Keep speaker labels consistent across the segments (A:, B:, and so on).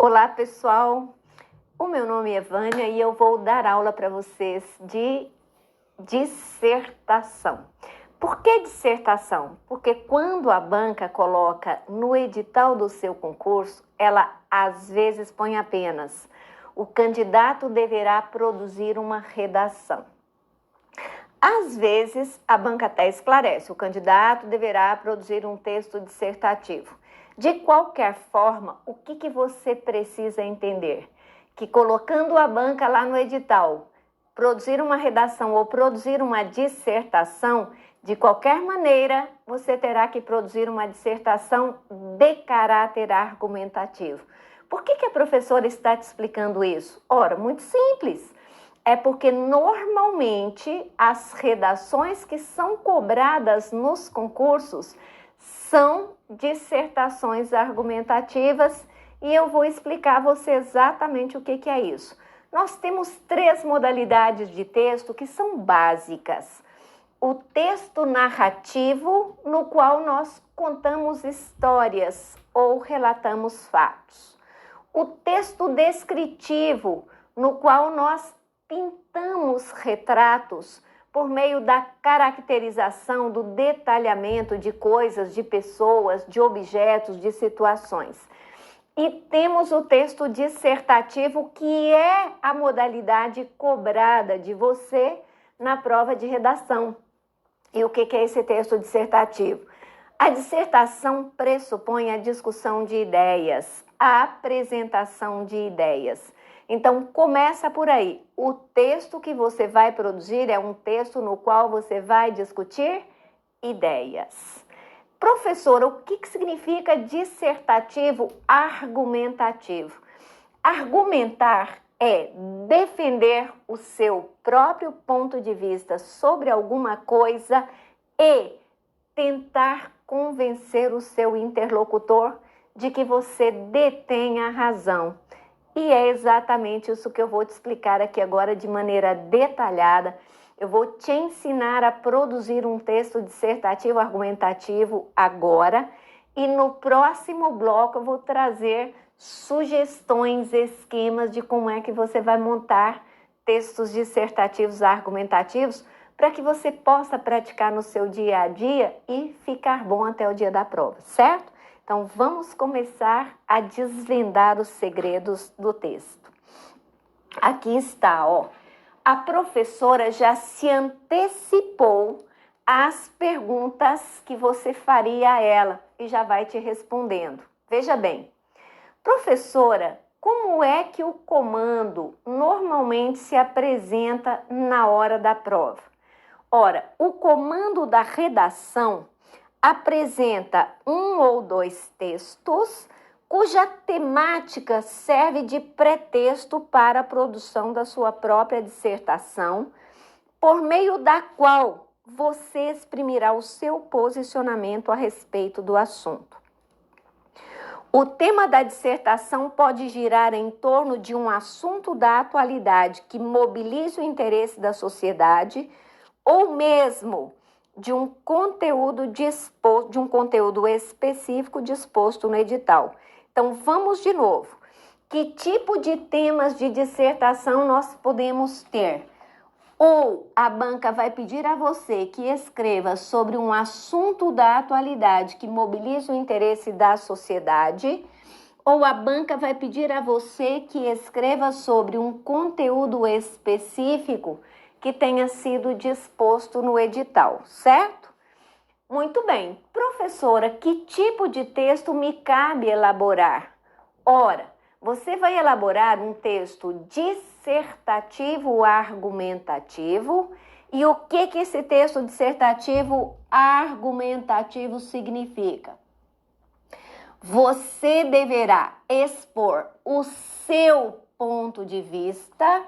A: Olá, pessoal. O meu nome é Vânia e eu vou dar aula para vocês de dissertação. Por que dissertação? Porque quando a banca coloca no edital do seu concurso, ela às vezes põe apenas: o candidato deverá produzir uma redação. Às vezes, a banca até esclarece: o candidato deverá produzir um texto dissertativo. De qualquer forma, o que você precisa entender? Que colocando a banca lá no edital, produzir uma redação ou produzir uma dissertação, de qualquer maneira, você terá que produzir uma dissertação de caráter argumentativo. Por que a professora está te explicando isso? Ora, muito simples. É porque normalmente as redações que são cobradas nos concursos são dissertações argumentativas e eu vou explicar a você exatamente o que é isso. Nós temos 3 modalidades de texto que são básicas. O texto narrativo, no qual nós contamos histórias ou relatamos fatos. O texto descritivo, no qual nós pintamos retratos por meio da caracterização, do detalhamento de coisas, de pessoas, de objetos, de situações. E temos o texto dissertativo, que é a modalidade cobrada de você na prova de redação. E o que é esse texto dissertativo? A dissertação pressupõe a discussão de ideias, a apresentação de ideias. Então, começa por aí. O texto que você vai produzir é um texto no qual você vai discutir ideias. Professora, o que significa dissertativo argumentativo? Argumentar é defender o seu próprio ponto de vista sobre alguma coisa e tentar convencer o seu interlocutor de que você detém a razão. E é exatamente isso que eu vou te explicar aqui agora de maneira detalhada. Eu vou te ensinar a produzir um texto dissertativo argumentativo agora. E no próximo bloco eu vou trazer sugestões, esquemas de como é que você vai montar textos dissertativos argumentativos para que você possa praticar no seu dia a dia e ficar bom até o dia da prova, certo? Então, vamos começar a desvendar os segredos do texto. Aqui está, ó. A professora já se antecipou às perguntas que você faria a ela e já vai te respondendo. Veja bem, professora, como é que o comando normalmente se apresenta na hora da prova? Ora, o comando da redação apresenta 1 ou 2 textos cuja temática serve de pretexto para a produção da sua própria dissertação, por meio da qual você exprimirá o seu posicionamento a respeito do assunto. O tema da dissertação pode girar em torno de um assunto da atualidade que mobilize o interesse da sociedade ou mesmo de um conteúdo específico disposto no edital. Então, vamos de novo. Que tipo de temas de dissertação nós podemos ter? Ou a banca vai pedir a você que escreva sobre um assunto da atualidade que mobilize o interesse da sociedade, ou a banca vai pedir a você que escreva sobre um conteúdo específico que tenha sido disposto no edital, certo? Muito bem. Professora, que tipo de texto me cabe elaborar? Ora, você vai elaborar um texto dissertativo argumentativo. E o que esse texto dissertativo argumentativo significa? Você deverá expor o seu ponto de vista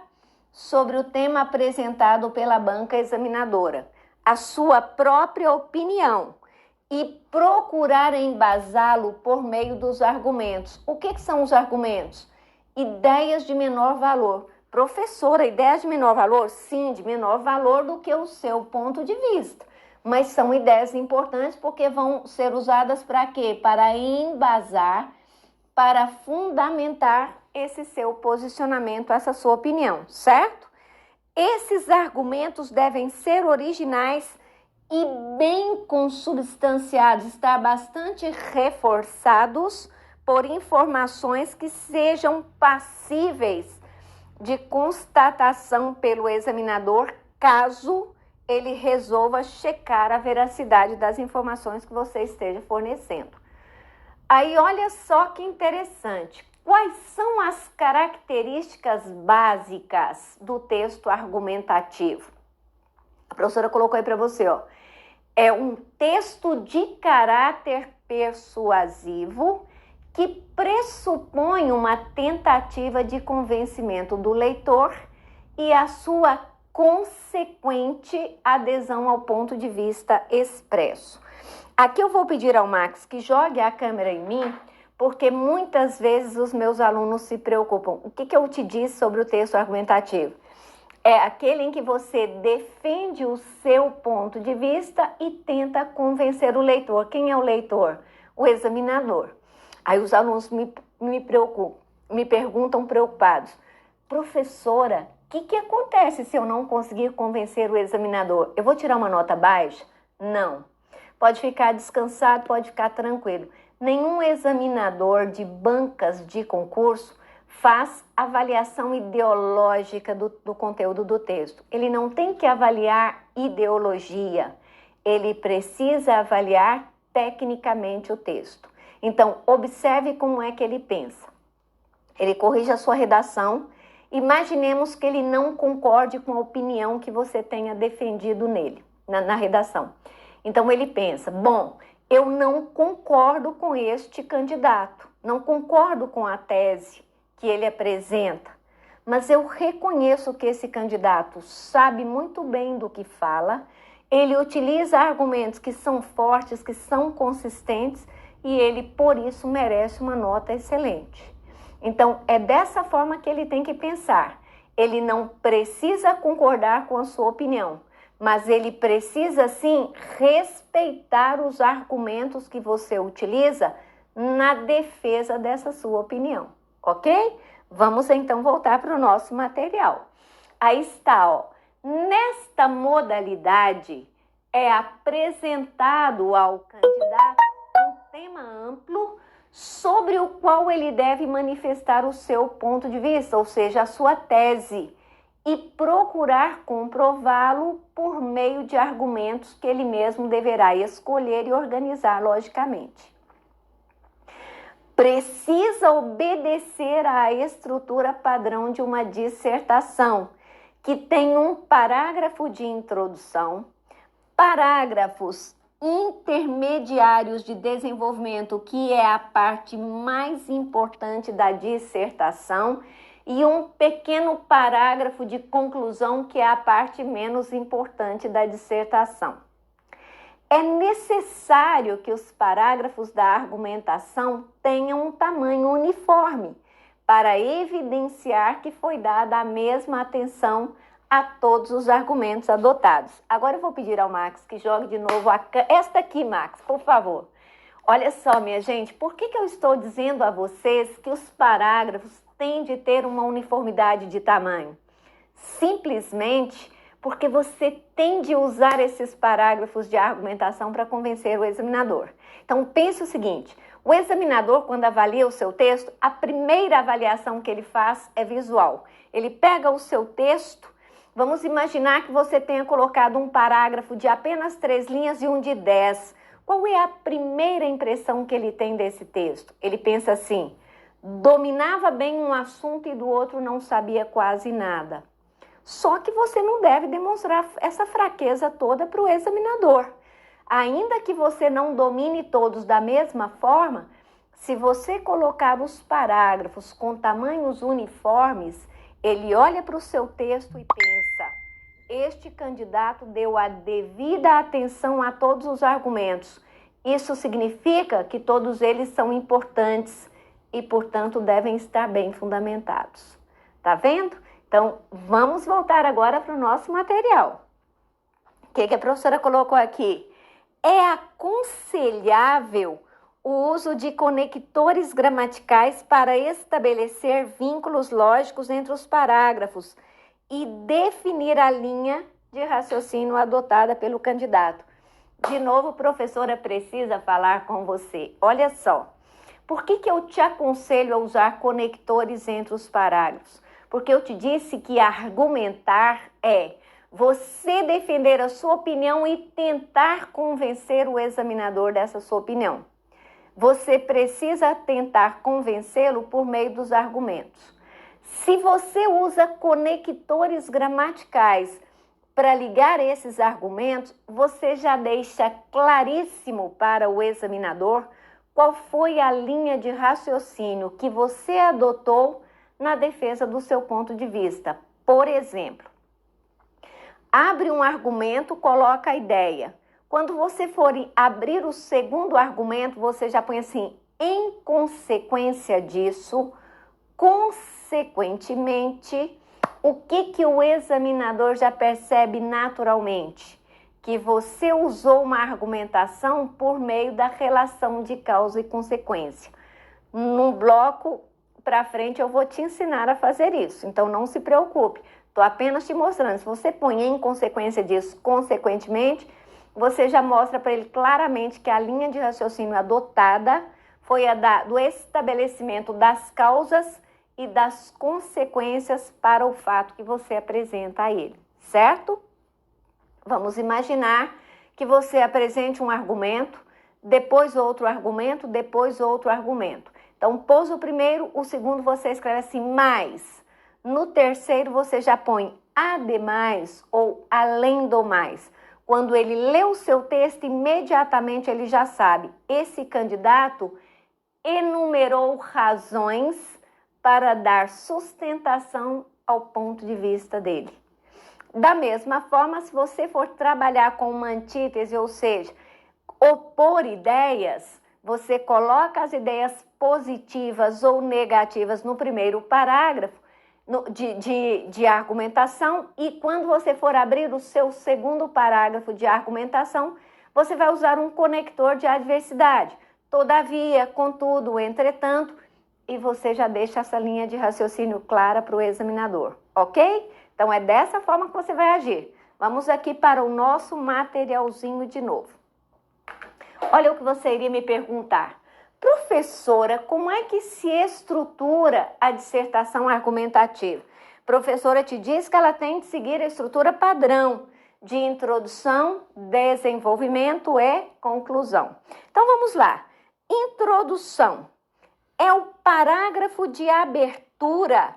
A: sobre o tema apresentado pela banca examinadora, a sua própria opinião e procurar embasá-lo por meio dos argumentos. O que são os argumentos? Ideias de menor valor. Professora, ideias de menor valor? Sim, de menor valor do que o seu ponto de vista. Mas são ideias importantes porque vão ser usadas para quê? Para embasar para fundamentar esse seu posicionamento, essa sua opinião, certo? Esses argumentos devem ser originais e bem consubstanciados, estar bastante reforçados por informações que sejam passíveis de constatação pelo examinador, caso ele resolva checar a veracidade das informações que você esteja fornecendo. Aí, olha só que interessante. Quais são as características básicas do texto argumentativo? A professora colocou aí para você, ó. É um texto de caráter persuasivo que pressupõe uma tentativa de convencimento do leitor e a sua consequente adesão ao ponto de vista expresso. Aqui eu vou pedir ao Max que jogue a câmera em mim, porque muitas vezes os meus alunos se preocupam. O que eu te disse sobre o texto argumentativo? É aquele em que você defende o seu ponto de vista e tenta convencer o leitor. Quem é o leitor? O examinador. Aí os alunos me perguntam preocupados: professora, o que acontece se eu não conseguir convencer o examinador? Eu vou tirar uma nota baixa? Não. Pode ficar descansado, pode ficar tranquilo. Nenhum examinador de bancas de concurso faz avaliação ideológica do conteúdo do texto. Ele não tem que avaliar ideologia, ele precisa avaliar tecnicamente o texto. Então, observe como é que ele pensa. Ele corrige a sua redação. Imaginemos que ele não concorde com a opinião que você tenha defendido nele, na redação. Então, ele pensa: bom, eu não concordo com este candidato, não concordo com a tese que ele apresenta, mas eu reconheço que esse candidato sabe muito bem do que fala, ele utiliza argumentos que são fortes, que são consistentes, e ele, por isso, merece uma nota excelente. Então, é dessa forma que ele tem que pensar. Ele não precisa concordar com a sua opinião, mas ele precisa, sim, respeitar os argumentos que você utiliza na defesa dessa sua opinião, ok? Vamos, então, voltar para o nosso material. Aí está, ó. Nesta modalidade, é apresentado ao candidato um tema amplo sobre o qual ele deve manifestar o seu ponto de vista, ou seja, a sua tese, e procurar comprová-lo por meio de argumentos que ele mesmo deverá escolher e organizar logicamente. Precisa obedecer à estrutura padrão de uma dissertação, que tem um parágrafo de introdução, parágrafos intermediários de desenvolvimento, que é a parte mais importante da dissertação, e um pequeno parágrafo de conclusão, que é a parte menos importante da dissertação. É necessário que os parágrafos da argumentação tenham um tamanho uniforme, para evidenciar que foi dada a mesma atenção a todos os argumentos adotados. Agora eu vou pedir ao Max que jogue de novo esta aqui, Max, por favor. Olha só, minha gente, por que eu estou dizendo a vocês que os parágrafos têm de ter uma uniformidade de tamanho? Simplesmente porque você tem de usar esses parágrafos de argumentação para convencer o examinador. Então, pense o seguinte: o examinador, quando avalia o seu texto, a primeira avaliação que ele faz é visual. Ele pega o seu texto, vamos imaginar que você tenha colocado um parágrafo de apenas 3 linhas e um de 10. Qual é a primeira impressão que ele tem desse texto? Ele pensa assim: dominava bem um assunto e do outro não sabia quase nada. Só que você não deve demonstrar essa fraqueza toda para o examinador. Ainda que você não domine todos da mesma forma, se você colocar os parágrafos com tamanhos uniformes, ele olha para o seu texto e pensa: este candidato deu a devida atenção a todos os argumentos. Isso significa que todos eles são importantes e, portanto, devem estar bem fundamentados. Tá vendo? Então, vamos voltar agora para o nosso material. O que a professora colocou aqui? É aconselhável o uso de conectores gramaticais para estabelecer vínculos lógicos entre os parágrafos e definir a linha de raciocínio adotada pelo candidato. De novo, professora precisa falar com você. Olha só, por que eu te aconselho a usar conectores entre os parágrafos? Porque eu te disse que argumentar é você defender a sua opinião e tentar convencer o examinador dessa sua opinião. Você precisa tentar convencê-lo por meio dos argumentos. Se você usa conectores gramaticais para ligar esses argumentos, você já deixa claríssimo para o examinador qual foi a linha de raciocínio que você adotou na defesa do seu ponto de vista. Por exemplo, abre um argumento, coloca a ideia. Quando você for abrir o segundo argumento, você já põe assim, em consequência disso, consequentemente, o que o examinador já percebe naturalmente? Que você usou uma argumentação por meio da relação de causa e consequência. No bloco para frente eu vou te ensinar a fazer isso, então não se preocupe. Estou apenas te mostrando, se você põe em consequência disso, consequentemente, você já mostra para ele claramente que a linha de raciocínio adotada foi a do estabelecimento das causas e das consequências para o fato que você apresenta a ele, certo? Vamos imaginar que você apresente um argumento, depois outro argumento, depois outro argumento. Então, pôs o primeiro, o segundo você escreve assim, mais. No terceiro, você já põe ademais ou além do mais. Quando ele lê o seu texto, imediatamente ele já sabe. Esse candidato enumerou razões para dar sustentação ao ponto de vista dele. Da mesma forma, se você for trabalhar com uma antítese, ou seja, opor ideias, você coloca as ideias positivas ou negativas no primeiro parágrafo de argumentação e quando você for abrir o seu segundo parágrafo de argumentação, você vai usar um conector de adversidade. Todavia, contudo, entretanto, e você já deixa essa linha de raciocínio clara para o examinador, ok? Então, é dessa forma que você vai agir. Vamos aqui para o nosso materialzinho de novo. Olha o que você iria me perguntar. Professora, como é que se estrutura a dissertação argumentativa? Professora te diz que ela tem que seguir a estrutura padrão de introdução, desenvolvimento e conclusão. Então, vamos lá. Introdução é o parágrafo de abertura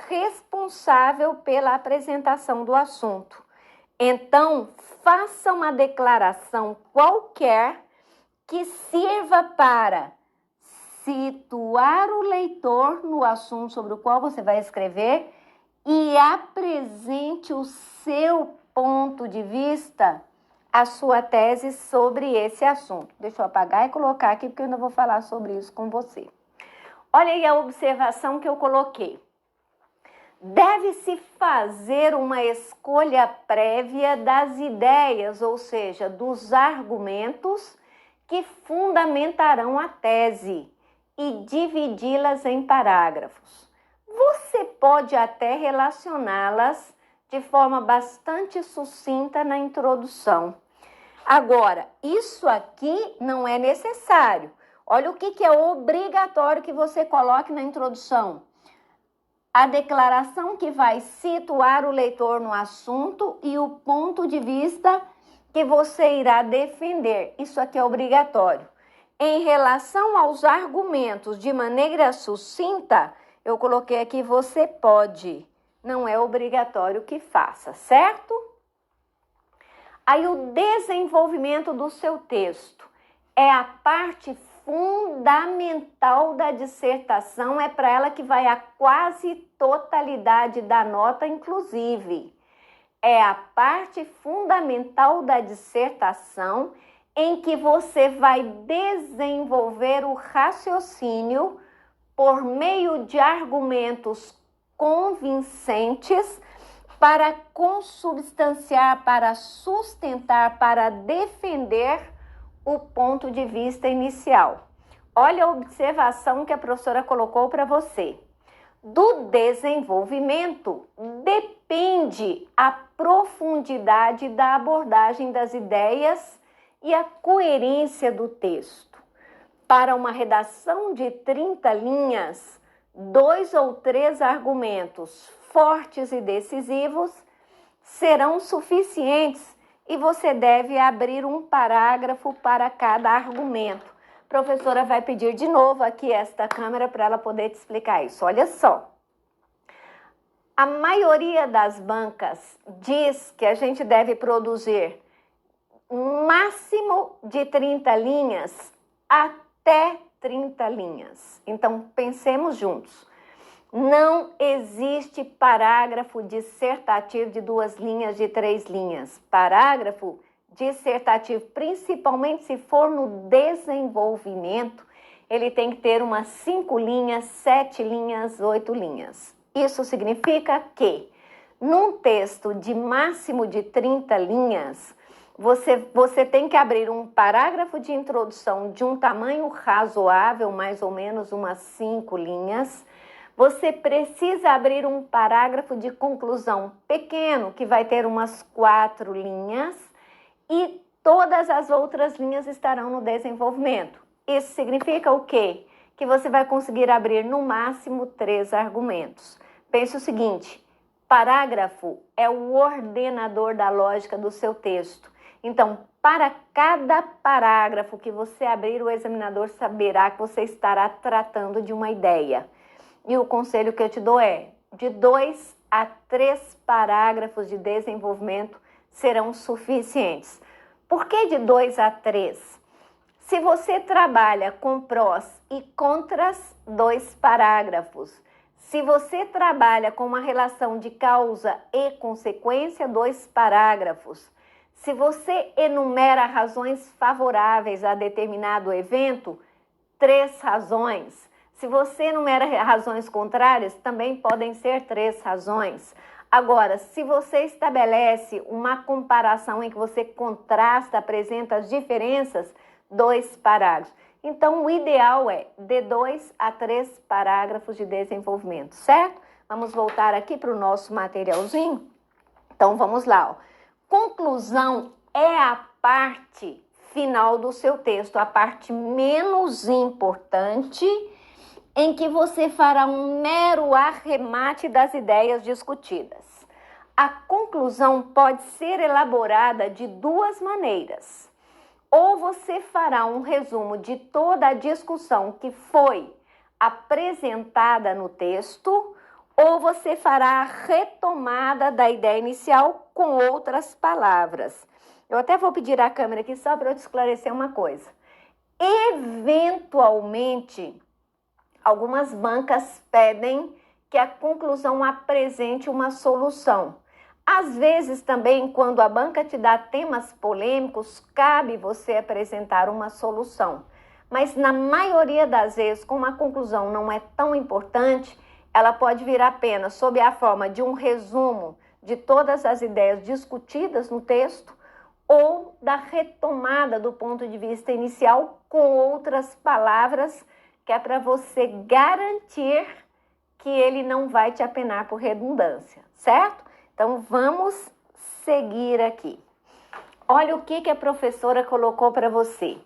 A: responsável pela apresentação do assunto. Então, faça uma declaração qualquer que sirva para situar o leitor no assunto sobre o qual você vai escrever e apresente o seu ponto de vista, a sua tese sobre esse assunto. Deixa eu apagar e colocar aqui, porque eu ainda vou falar sobre isso com você. Olha aí a observação que eu coloquei. Deve-se fazer uma escolha prévia das ideias, ou seja, dos argumentos que fundamentarão a tese e dividi-las em parágrafos. Você pode até relacioná-las de forma bastante sucinta na introdução. Agora, isso aqui não é necessário. Olha o que é obrigatório que você coloque na introdução. A declaração que vai situar o leitor no assunto e o ponto de vista que você irá defender. Isso aqui é obrigatório. Em relação aos argumentos de maneira sucinta, eu coloquei aqui você pode. Não é obrigatório que faça, certo? Aí o desenvolvimento do seu texto é a parte fundamental da dissertação, é para ela que vai a quase totalidade da nota, inclusive. É a parte fundamental da dissertação em que você vai desenvolver o raciocínio por meio de argumentos convincentes para consubstanciar, para sustentar, para defender o ponto de vista inicial. Olha a observação que a professora colocou para você. Do desenvolvimento depende a profundidade da abordagem das ideias e a coerência do texto. Para uma redação de 30 linhas, 2 ou 3 argumentos fortes e decisivos serão suficientes e você deve abrir um parágrafo para cada argumento. A professora vai pedir de novo aqui esta câmera para ela poder te explicar isso. Olha só. A maioria das bancas diz que a gente deve produzir um máximo de 30 linhas até 30 linhas. Então, pensemos juntos. Não existe parágrafo dissertativo de 2 linhas, de 3 linhas. Parágrafo dissertativo, principalmente se for no desenvolvimento, ele tem que ter umas 5 linhas, 7 linhas, 8 linhas. Isso significa que, num texto de máximo de 30 linhas, você tem que abrir um parágrafo de introdução de um tamanho razoável, mais ou menos umas 5 linhas. Você precisa abrir um parágrafo de conclusão pequeno, que vai ter umas 4 linhas, e todas as outras linhas estarão no desenvolvimento. Isso significa o quê? Que você vai conseguir abrir no máximo 3 argumentos. Pense o seguinte, parágrafo é o ordenador da lógica do seu texto. Então, para cada parágrafo que você abrir, o examinador saberá que você estará tratando de uma ideia. E o conselho que eu te dou é, de 2 a 3 parágrafos de desenvolvimento serão suficientes. Por que de 2 a 3? Se você trabalha com prós e contras, 2 parágrafos. Se você trabalha com uma relação de causa e consequência, 2 parágrafos. Se você enumera razões favoráveis a determinado evento, 3 razões. Se você enumera razões contrárias, também podem ser 3 razões. Agora, se você estabelece uma comparação em que você contrasta, apresenta as diferenças, 2 parágrafos. Então, o ideal é de 2 a 3 parágrafos de desenvolvimento, certo? Vamos voltar aqui para o nosso materialzinho? Então, vamos lá. Ó. Conclusão é a parte final do seu texto, a parte menos importante, em que você fará um mero arremate das ideias discutidas. A conclusão pode ser elaborada de 2 maneiras. Ou você fará um resumo de toda a discussão que foi apresentada no texto, ou você fará a retomada da ideia inicial com outras palavras. Eu até vou pedir à câmera aqui só para eu te esclarecer uma coisa. Eventualmente, algumas bancas pedem que a conclusão apresente uma solução. Às vezes também, quando a banca te dá temas polêmicos, cabe você apresentar uma solução. Mas na maioria das vezes, como a conclusão não é tão importante, ela pode vir apenas sob a forma de um resumo de todas as ideias discutidas no texto ou da retomada do ponto de vista inicial com outras palavras, que é para você garantir que ele não vai te apenar por redundância, certo? Então, vamos seguir aqui. Olha o que a professora colocou para você.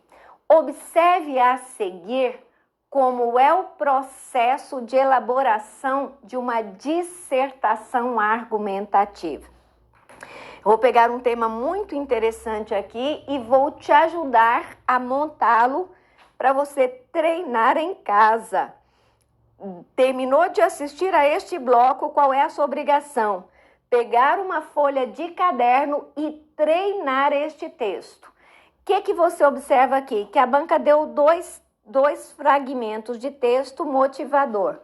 A: Observe a seguir como é o processo de elaboração de uma dissertação argumentativa. Eu vou pegar um tema muito interessante aqui e vou te ajudar a montá-lo para você treinar em casa. Terminou de assistir a este bloco, qual é a sua obrigação? Pegar uma folha de caderno e treinar este texto. O que você observa aqui? Que a banca deu dois fragmentos de texto motivador.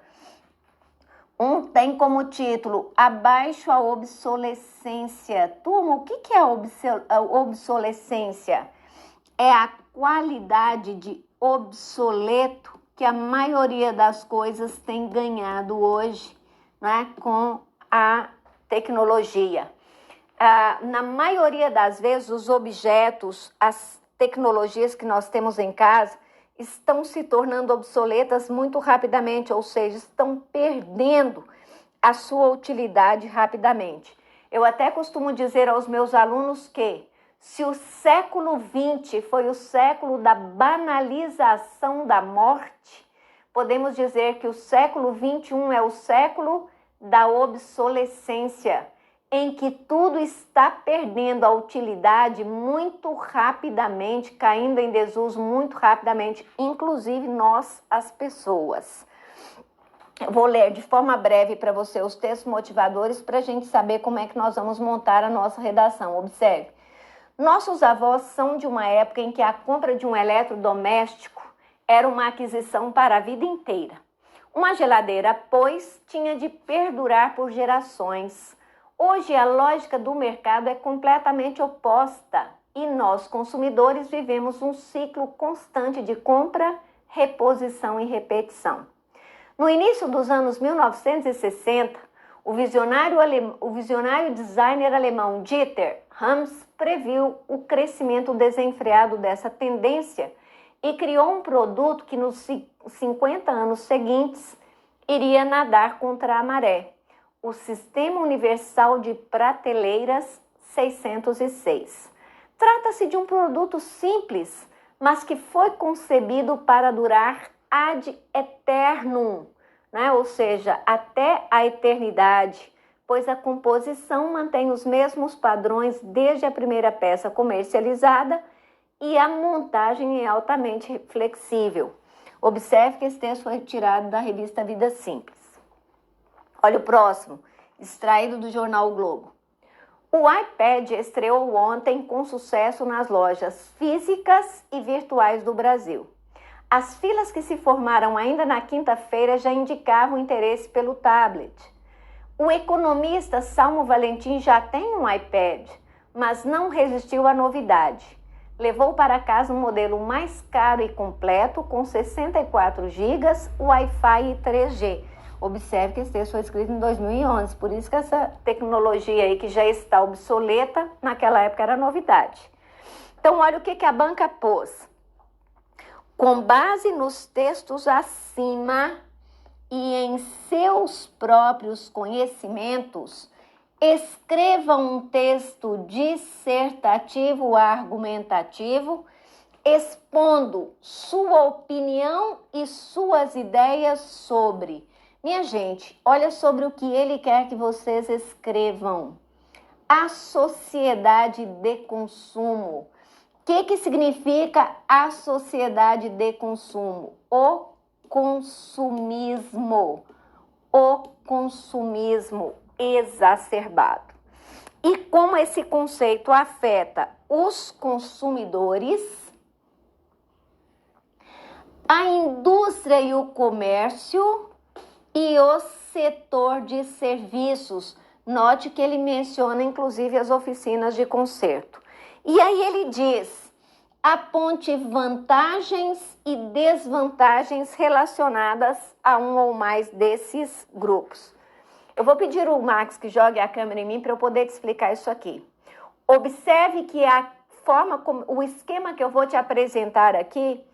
A: Um tem como título Abaixo a obsolescência. Turma, o que é a obsolescência? É a qualidade de obsoleto que a maioria das coisas tem ganhado hoje, né, com a tecnologia. Na maioria das vezes, os objetos, as tecnologias que nós temos em casa, estão se tornando obsoletas muito rapidamente, ou seja, estão perdendo a sua utilidade rapidamente. Eu até costumo dizer aos meus alunos que se o século XX foi o século da banalização da morte, podemos dizer que o século XXI é o século da obsolescência, em que tudo está perdendo a utilidade muito rapidamente, caindo em desuso muito rapidamente, inclusive nós, as pessoas. Eu vou ler de forma breve para você os textos motivadores para a gente saber como é que nós vamos montar a nossa redação. Observe. Nossos avós são de uma época em que a compra de um eletrodoméstico era uma aquisição para a vida inteira. Uma geladeira, pois, tinha de perdurar por gerações. Hoje, a lógica do mercado é completamente oposta e nós, consumidores, vivemos um ciclo constante de compra, reposição e repetição. No início dos anos 1960, o visionário designer alemão Dieter Rams previu o crescimento desenfreado dessa tendência e criou um produto que nos 50 anos seguintes iria nadar contra a maré, o Sistema Universal de Prateleiras 606. Trata-se de um produto simples, mas que foi concebido para durar ad eternum, né? Ou seja, até a eternidade, pois a composição mantém os mesmos padrões desde a primeira peça comercializada e a montagem é altamente flexível. Observe que esse texto foi retirado da revista Vida Simples. Olha o próximo, extraído do jornal o Globo. O iPad estreou ontem com sucesso nas lojas físicas e virtuais do Brasil. As filas que se formaram ainda na quinta-feira já indicavam interesse pelo tablet. O economista Salmo Valentim já tem um iPad, mas não resistiu à novidade. Levou para casa um modelo mais caro e completo, com 64 GB, Wi-Fi e 3G. Observe que esse texto foi escrito em 2011, por isso que essa tecnologia aí que já está obsoleta, naquela época era novidade. Então, olha o que a banca pôs. Com base nos textos acima e em seus próprios conhecimentos, escreva um texto dissertativo argumentativo, expondo sua opinião e suas ideias sobre. Minha gente, olha sobre o que ele quer que vocês escrevam. A sociedade de consumo. O que significa a sociedade de consumo? O consumismo exacerbado. E como esse conceito afeta os consumidores, a indústria e o comércio e o setor de serviços. Note que ele menciona inclusive as oficinas de conserto. E aí ele diz, aponte vantagens e desvantagens relacionadas a um ou mais desses grupos. Eu vou pedir ao Max que jogue a câmera em mim para eu poder te explicar isso aqui. Observe que a forma como o esquema que eu vou te apresentar aqui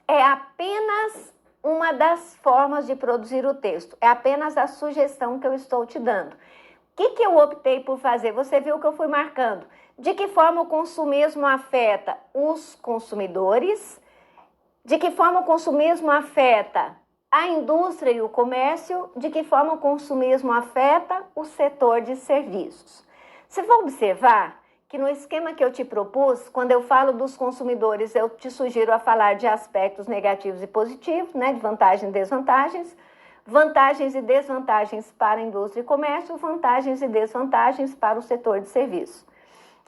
A: é apenas uma das formas de produzir o texto. É apenas a sugestão que eu estou te dando. O que eu optei por fazer? Você viu que eu fui marcando. De que forma o consumismo afeta os consumidores? De que forma o consumismo afeta a indústria e o comércio? De que forma o consumismo afeta o setor de serviços? Você vai observar que no esquema que eu te propus, quando eu falo dos consumidores, eu te sugiro a falar de aspectos negativos e positivos, né, de vantagens e desvantagens e desvantagens para a indústria e comércio, vantagens e desvantagens para o setor de serviços.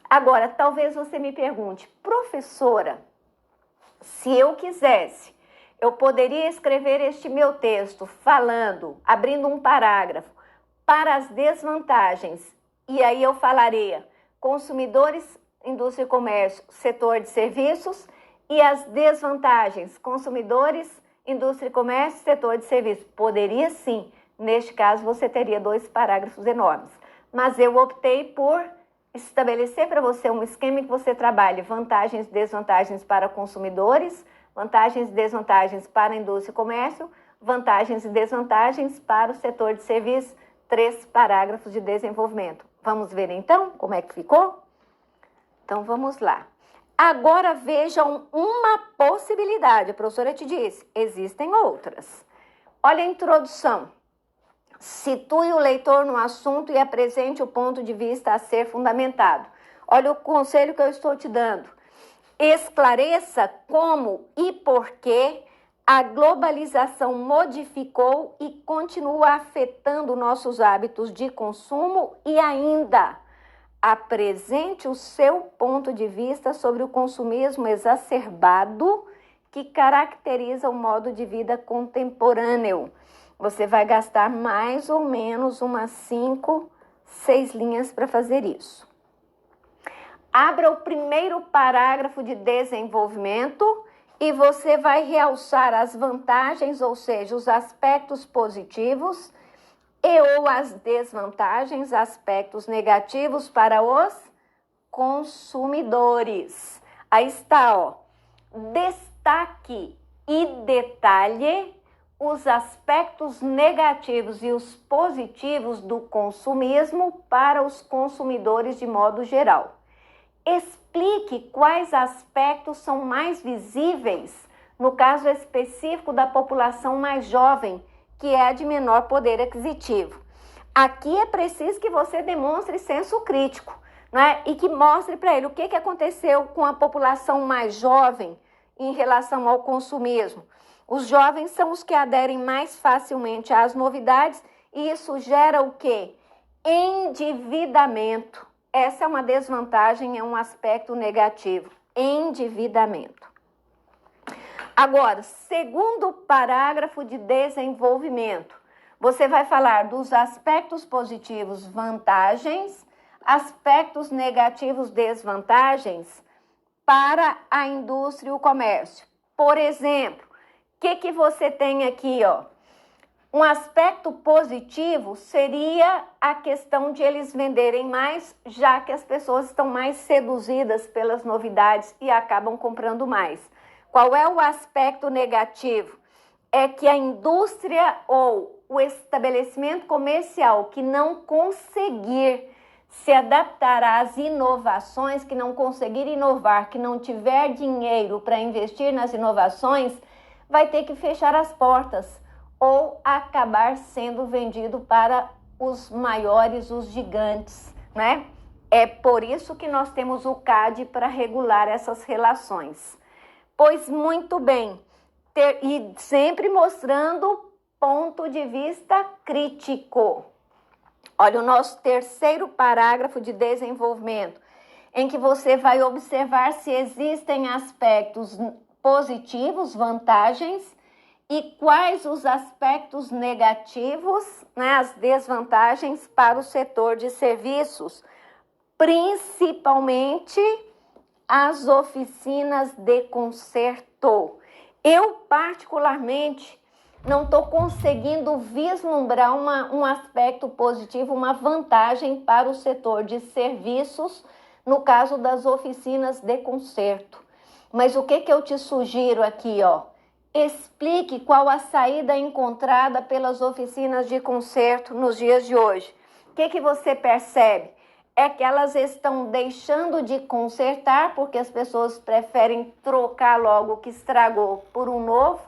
A: Agora, talvez você me pergunte, professora, se eu quisesse, eu poderia escrever este meu texto falando, abrindo um parágrafo, para as desvantagens, e aí eu falaria consumidores, indústria e comércio, setor de serviços, e as desvantagens, consumidores, indústria e comércio, setor de serviços. Poderia sim, neste caso você teria 2 parágrafos enormes, mas eu optei por estabelecer para você um esquema em que você trabalhe vantagens e desvantagens para consumidores, vantagens e desvantagens para a indústria e comércio, vantagens e desvantagens para o setor de serviços, 3 parágrafos de desenvolvimento. Vamos ver então como é que ficou? Então vamos lá. Agora vejam uma possibilidade, a professora te disse, existem outras. Olha a introdução. Situe o leitor no assunto e apresente o ponto de vista a ser fundamentado. Olha o conselho que eu estou te dando. Esclareça como e por que a globalização modificou e continua afetando nossos hábitos de consumo e ainda apresente o seu ponto de vista sobre o consumismo exacerbado que caracteriza o modo de vida contemporâneo. Você vai gastar mais ou menos umas 5, 6 linhas para fazer isso. Abra o primeiro parágrafo de desenvolvimento e você vai realçar as vantagens, ou seja, os aspectos positivos e ou as desvantagens, aspectos negativos para os consumidores. Aí está, ó. Destaque e detalhe os aspectos negativos e os positivos do consumismo para os consumidores de modo geral. Explique quais aspectos são mais visíveis no caso específico da população mais jovem, que é a de menor poder aquisitivo. Aqui é preciso que você demonstre senso crítico, né? E que mostre para ele o que aconteceu com a população mais jovem em relação ao consumismo. Os jovens são os que aderem mais facilmente às novidades e isso gera o quê? Endividamento. Essa é uma desvantagem, é um aspecto negativo. Endividamento. Agora, segundo parágrafo de desenvolvimento, você vai falar dos aspectos positivos, vantagens, aspectos negativos, desvantagens para a indústria e o comércio. Por exemplo, o que você tem aqui, ó? Um aspecto positivo seria a questão de eles venderem mais, já que as pessoas estão mais seduzidas pelas novidades e acabam comprando mais. Qual é o aspecto negativo? É que a indústria ou o estabelecimento comercial que não conseguir se adaptar às inovações, que não conseguir inovar, que não tiver dinheiro para investir nas inovações, vai ter que fechar as portas ou acabar sendo vendido para os maiores, os gigantes, né? É por isso que nós temos o CAD para regular essas relações. Pois muito bem, e sempre mostrando ponto de vista crítico. Olha o nosso terceiro parágrafo de desenvolvimento, em que você vai observar se existem aspectos positivos, vantagens, e quais os aspectos negativos, né, as desvantagens para o setor de serviços, principalmente as oficinas de conserto. Eu, particularmente, não estou conseguindo vislumbrar um aspecto positivo, uma vantagem para o setor de serviços, no caso das oficinas de conserto. Mas o que eu te sugiro aqui, ó? Explique qual a saída encontrada pelas oficinas de conserto nos dias de hoje. O que você percebe? É que elas estão deixando de consertar porque as pessoas preferem trocar logo o que estragou por um novo.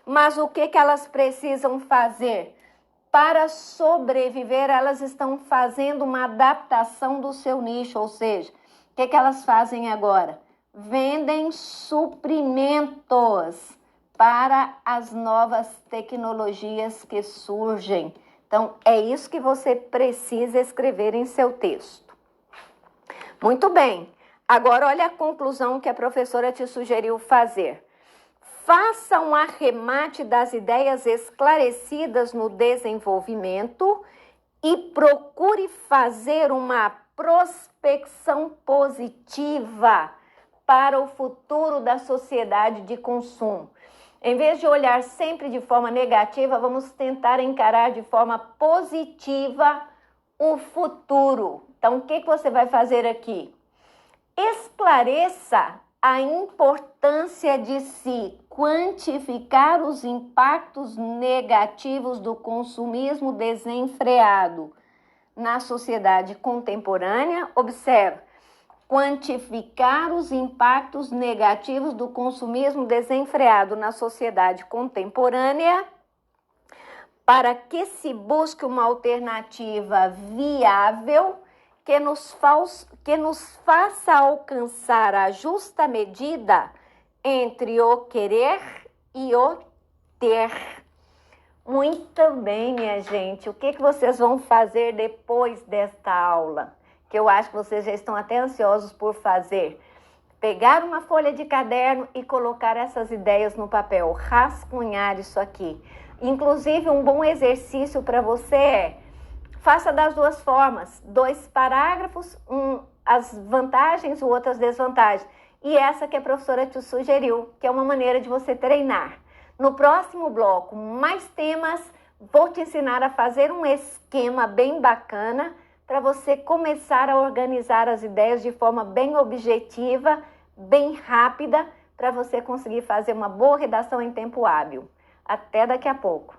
A: Mas o que elas precisam fazer? Para sobreviver, elas estão fazendo uma adaptação do seu nicho, ou seja, o que elas fazem agora? Vendem suprimentos para as novas tecnologias que surgem. Então, é isso que você precisa escrever em seu texto. Muito bem. Agora, olha a conclusão que a professora te sugeriu fazer. Faça um arremate das ideias esclarecidas no desenvolvimento e procure fazer uma prospecção positiva para o futuro da sociedade de consumo. Em vez de olhar sempre de forma negativa, vamos tentar encarar de forma positiva o futuro. Então, o que você vai fazer aqui? Esclareça a importância de se quantificar os impactos negativos do consumismo desenfreado na sociedade contemporânea. Observe, quantificar os impactos negativos do consumismo desenfreado na sociedade contemporânea para que se busque uma alternativa viável que nos faça alcançar a justa medida entre o querer e o ter. Muito bem, minha gente. O que vocês vão fazer depois desta aula? Que eu acho que vocês já estão até ansiosos por fazer. Pegar uma folha de caderno e colocar essas ideias no papel. Rascunhar isso aqui. Inclusive, um bom exercício para você é: faça das duas formas. 2 parágrafos, as vantagens, o outro as desvantagens. E essa que a professora te sugeriu, que é uma maneira de você treinar. No próximo bloco, mais temas, vou te ensinar a fazer um esquema bem bacana para você começar a organizar as ideias de forma bem objetiva, bem rápida, para você conseguir fazer uma boa redação em tempo hábil. Até daqui a pouco.